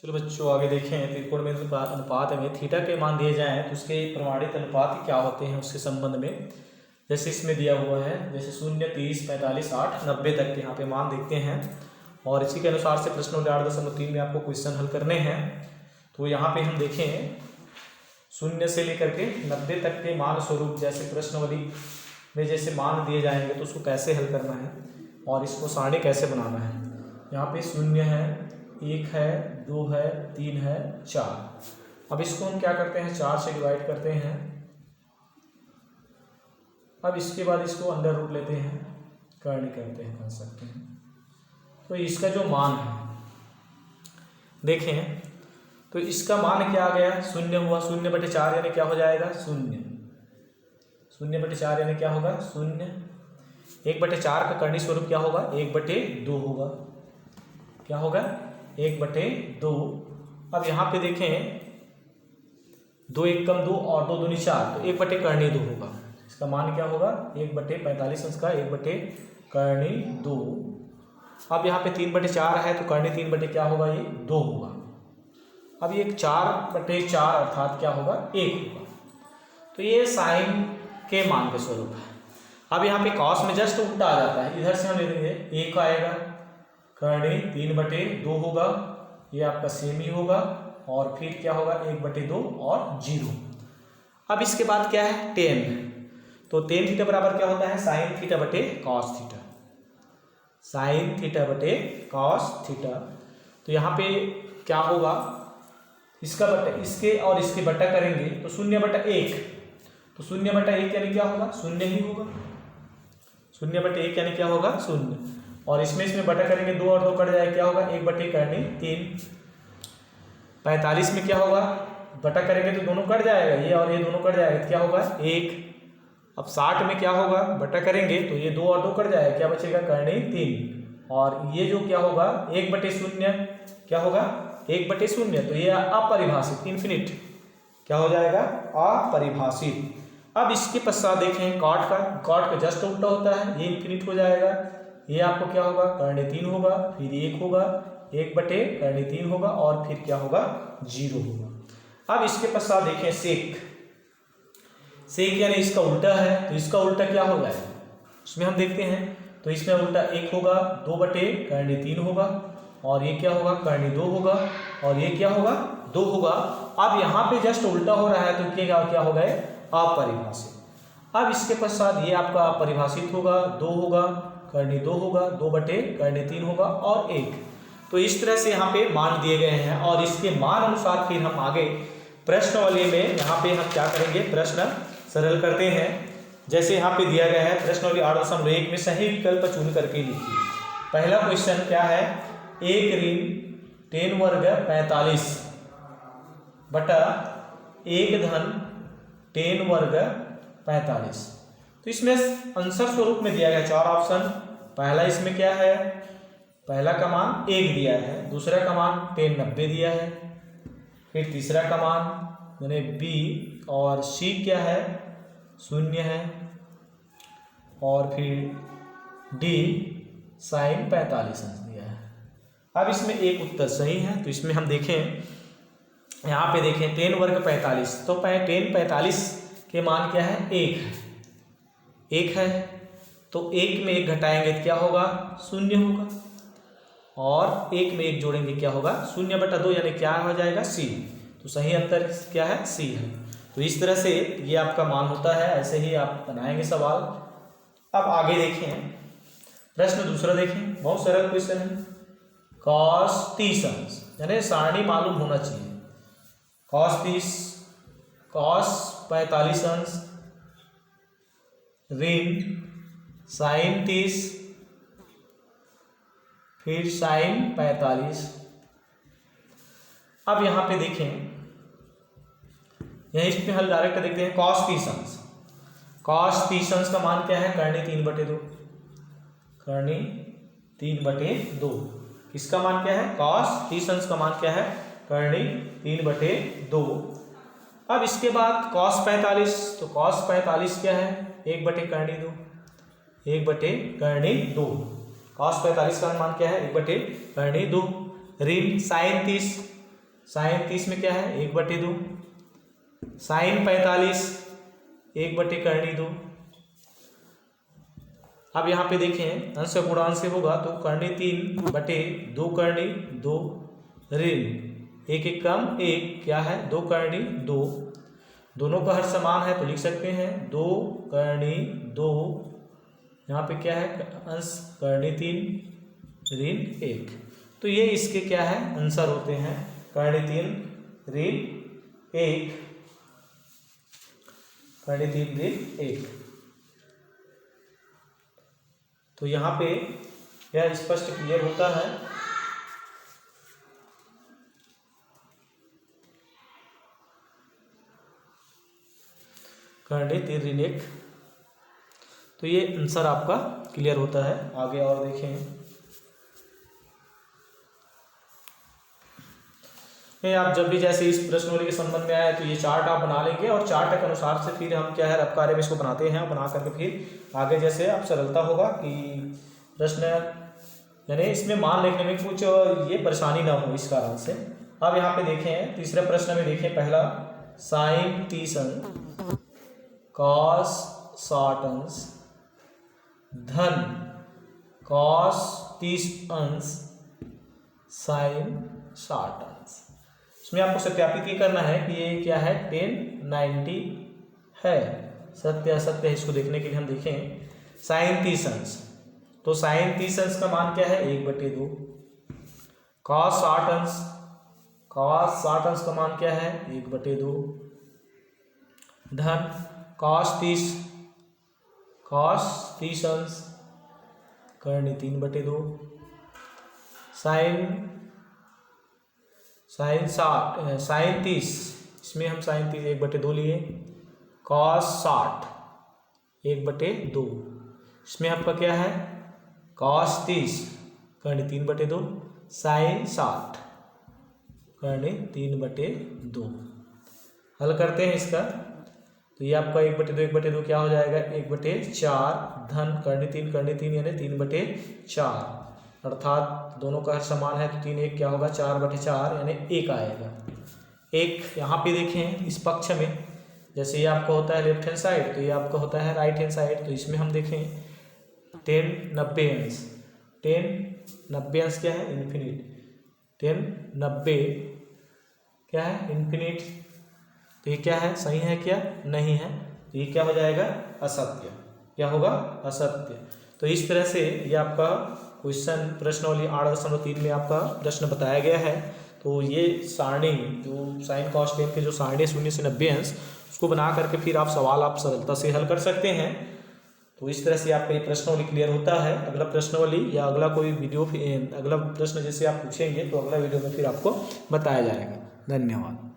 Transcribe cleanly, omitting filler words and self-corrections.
चलो बच्चों आगे देखें। त्रिकोणमिति अनुपात में थीटा के मान दिए जाएं तो उसके प्रमाणित अनुपात क्या होते हैं उसके संबंध में। जैसे इसमें दिया हुआ है, जैसे 0, 30, 45, 8, 90 तक के यहाँ पे मान देखते हैं और इसी के अनुसार से प्रश्न 8.3 में आपको क्वेश्चन हल करने हैं। तो यहाँ पे हम देखें 0 से लेकर के 90 तक के मान स्वरूप, जैसे प्रश्नावली में जैसे मान दिए जाएंगे तो उसको कैसे हल करना है और इसको सारणी कैसे बनाना है। यहाँ पे 0 है, 1 है, 2 है, 3 है, 4। अब इसको हम क्या करते हैं, 4 से डिवाइड करते हैं। अब इसके बाद इसको अंडर रूट लेते हैं, करनी करते हैं, कर सकते हैं। तो इसका जो मान है देखें, तो इसका मान क्या आ गया, 0 हुआ। 0/4 यानी क्या हो जाएगा, 0। 0/4 यानी क्या होगा, 0। 1/4 का करनी स्वरूप क्या होगा, 1/2 होगा। क्या होगा, 1/2। अब यहाँ पे देखें 2 1 कम 2 और 2 दूनी 4, तो 1/2 होगा। इसका मान क्या होगा, 1/45 अंश का 1/2। अब यहाँ पे 3/4 है तो करनी 3 क्या होगा, ये 2 होगा। अब ये 4/4 अर्थात क्या होगा, 1 होगा। तो ये साइन के मान के स्वरूप है। अब यहाँ पे कॉस में जस्ट उल्टा आ जाता है, इधर से हम ले लेंगे 1 आएगा, करनी 3/2 होगा, ये आपका सेम ही होगा। और फिर क्या होगा, 1/2 और 0। अब इसके बाद क्या है, 10। तो tan थीटा बराबर क्या होता है, साइन थीटा बटे कॉस थीटा। साइन थीटा बटे कॉस थीटा। तो यहाँ पे क्या होगा, इसका बटा इसके और इसके बटा करेंगे तो 0/1। तो 0/1 यानी क्या होगा, 0 ही होगा। 0/1 यानी क्या होगा, 0। और इसमें बटा करेंगे, 2 और 2 कट जाए, क्या होगा, 1/3। 45 में क्या होगा, बटा करेंगे तो दोनों कट जाएगा, ये और ये दोनों कट जाएगा, क्या होगा, 1। अब 60 में क्या होगा, बटा करेंगे तो ये 2 और 2 कट जाएगा, क्या बचेगा, करनी 3। और ये जो क्या होगा, 1/0 क्या होगा, 1/0। तो ये अपरिभाषित, इन्फिनिट क्या हो जाएगा, अपरिभाषित। अब इसके पश्चात देखें कॉट का जस्ट उल्टा होता है, ये इन्फिनिट हो जाएगा। ये आपको क्या होगा, करनी 3 होगा, फिर 1 होगा, 1/3 होगा और फिर क्या होगा, 0 होगा। अब इसके पश्चात देखें सेक यानी इसका उल्टा है, तो इसका उल्टा क्या होगा, उसमें हम देखते हैं। तो इसमें उल्टा 1 होगा, 2/3 होगा, और ये क्या होगा, करनी 2 होगा, और ये क्या होगा, 2 होगा। अब यहाँ पे जस्ट उल्टा हो रहा है तो क्या होगा, अपरिभाषित। अब इसके पश्चात ये आपका अपरिभाषित होगा, 2 होगा, करनी 2 होगा, 2/3 होगा और 1। तो इस तरह से यहाँ पे मान दिए गए हैं और इसके मान अनुसार फिर हम आगे प्रश्नावली में यहाँ पे हम क्या करेंगे, प्रश्न सरल करते हैं। जैसे यहाँ पे दिया गया है प्रश्नावली 8.1 में सही विकल्प चुन करके लिखिए। पहला क्वेश्चन क्या है, 1 ऋण 10 वर्ग 45 बटा 1 धन 10 वर्ग 45। तो इसमें आंसर स्वरूप में दिया गया 4 ऑप्शन। पहला इसमें क्या है, पहला का मान 1 दिया है, दूसरा का मान 10 90 दिया है, फिर तीसरा का मान यानी बी और सी क्या है, 0 है, और फिर डी साइन 45 अंश दिया है। अब इसमें एक उत्तर सही है, तो इसमें हम देखें, यहाँ पे देखें 10 वर्ग 45, तो 10 45 के मान क्या है, 1 है। 1 है तो 1 में 1 घटाएंगे तो क्या होगा, 0 होगा, और 1 में 1 जोड़ेंगे क्या होगा, 0/2 यानी क्या हो जाएगा, सी। तो सही उत्तर क्या है, सी है। तो इस तरह से ये आपका मान होता है, ऐसे ही आप बनाएंगे सवाल। अब आगे देखें, प्रश्न दूसरा देखें, बहुत सरल क्वेश्चन है। cos 30 अंश यानी सारणी मालूम होना चाहिए। cos 45 अंश ऋण sin 30 फिर sin 45। अब यहाँ पे देखें, यही इसमें हल डायरेक्ट देखते हैं। cos 30 अंश, cos 30 अंश का मान क्या है, करनी 3/2। करनी 3/2, इसका मान क्या है, cos 30 अंश का मान क्या है, करनी 3/2। अब इसके बाद cos 45, तो cos 45 क्या है, 1/2, 1/2। cos 45 का मान क्या है, 1/2। ऋण sin 30, साइन 30 में क्या है 1/2, साइन 45 1/2। अब यहाँ पे देखें अंश गुणांश से होगा तो करनी 3/2 करनी 2 ऋण 1 1 कम 1 क्या है 2 करनी 2, दोनों का हर समान है तो लिख सकते हैं 2 करनी 2, यहाँ पे क्या है अंश करनी 3 ऋण 1। तो ये इसके क्या है आंसर होते हैं करनी 3 ऋण 1, करनी 3 ऋण 1। तो यहाँ पे यह स्पष्ट क्लियर होता है। करनी 3 ऋण 1, तो ये आंसर आपका क्लियर होता है। आगे और देखें, आप जब भी जैसे इस प्रश्नों के संबंध में आए तो ये चार्ट आप बना लेंगे और चार्ट के अनुसार से फिर हम क्या है रफ कार्य में इसको बनाते हैं, बना करके फिर आगे जैसे आप सरलता होगा कि प्रश्न यानी इसमें मान लिखने में कुछ ये परेशानी ना हो इस कारण से। अब यहाँ पे देखें तीसरे प्रश्न में देखें, पहला साइन 30 अंश कॉस 60 अंश धन कॉस 30 अंश साइन 60 अंश। इसमें आपको सत्यापित ये करना है कि ये क्या है 1090 है, सत्य असत्य है। इसको देखने के लिए हम देखें साइन 30 अंश, तो साइन 30 अंश का मान क्या है 1/2, कॉस 60 अंश, कॉस 60 अंश का मान क्या है 1/2, धन कॉस 30 अंश करनी 3/2, साइन 30 इसमें हम साइन 30 1/2 लिए, कॉस 60 1/2, इसमें आपका क्या है कॉस 30 करनी 3/2, साइन 60 करनी 3/2। हल करते हैं इसका, तो ये आपका 1/2 क्या हो जाएगा 1/4, धन करनी 3 यानी 3/4, अर्थात दोनों का हर समान है तो 3 1 क्या होगा 4/4 यानी 1 आएगा। एक यहाँ पे देखें इस पक्ष में, जैसे ये आपका होता है लेफ्ट हैंड साइड तो ये आपका होता है राइट हैंड साइड, तो इसमें हम देखें 10 90 अंश, 10 90 अंश क्या है इन्फिनिट, 10 90 क्या है इन्फिनिट, तो ये क्या है सही है क्या नहीं है, तो ये क्या हो जाएगा असत्य, क्या होगा असत्य। तो इस तरह से ये आपका क्वेश्चन प्रश्नावली 8.3 में आपका प्रश्न बताया गया है। तो ये सारणी जो साइन कॉस टेन के जो सारणी 0 से 90 अंश उसको बना करके फिर आप सवाल आप सरलता से हल कर सकते हैं। तो इस तरह से आपका ये प्रश्नावली क्लियर होता है। अगला प्रश्नावली या अगला कोई वीडियो अगला प्रश्न जैसे आप पूछेंगे तो अगला वीडियो में फिर आपको बताया जाएगा। धन्यवाद।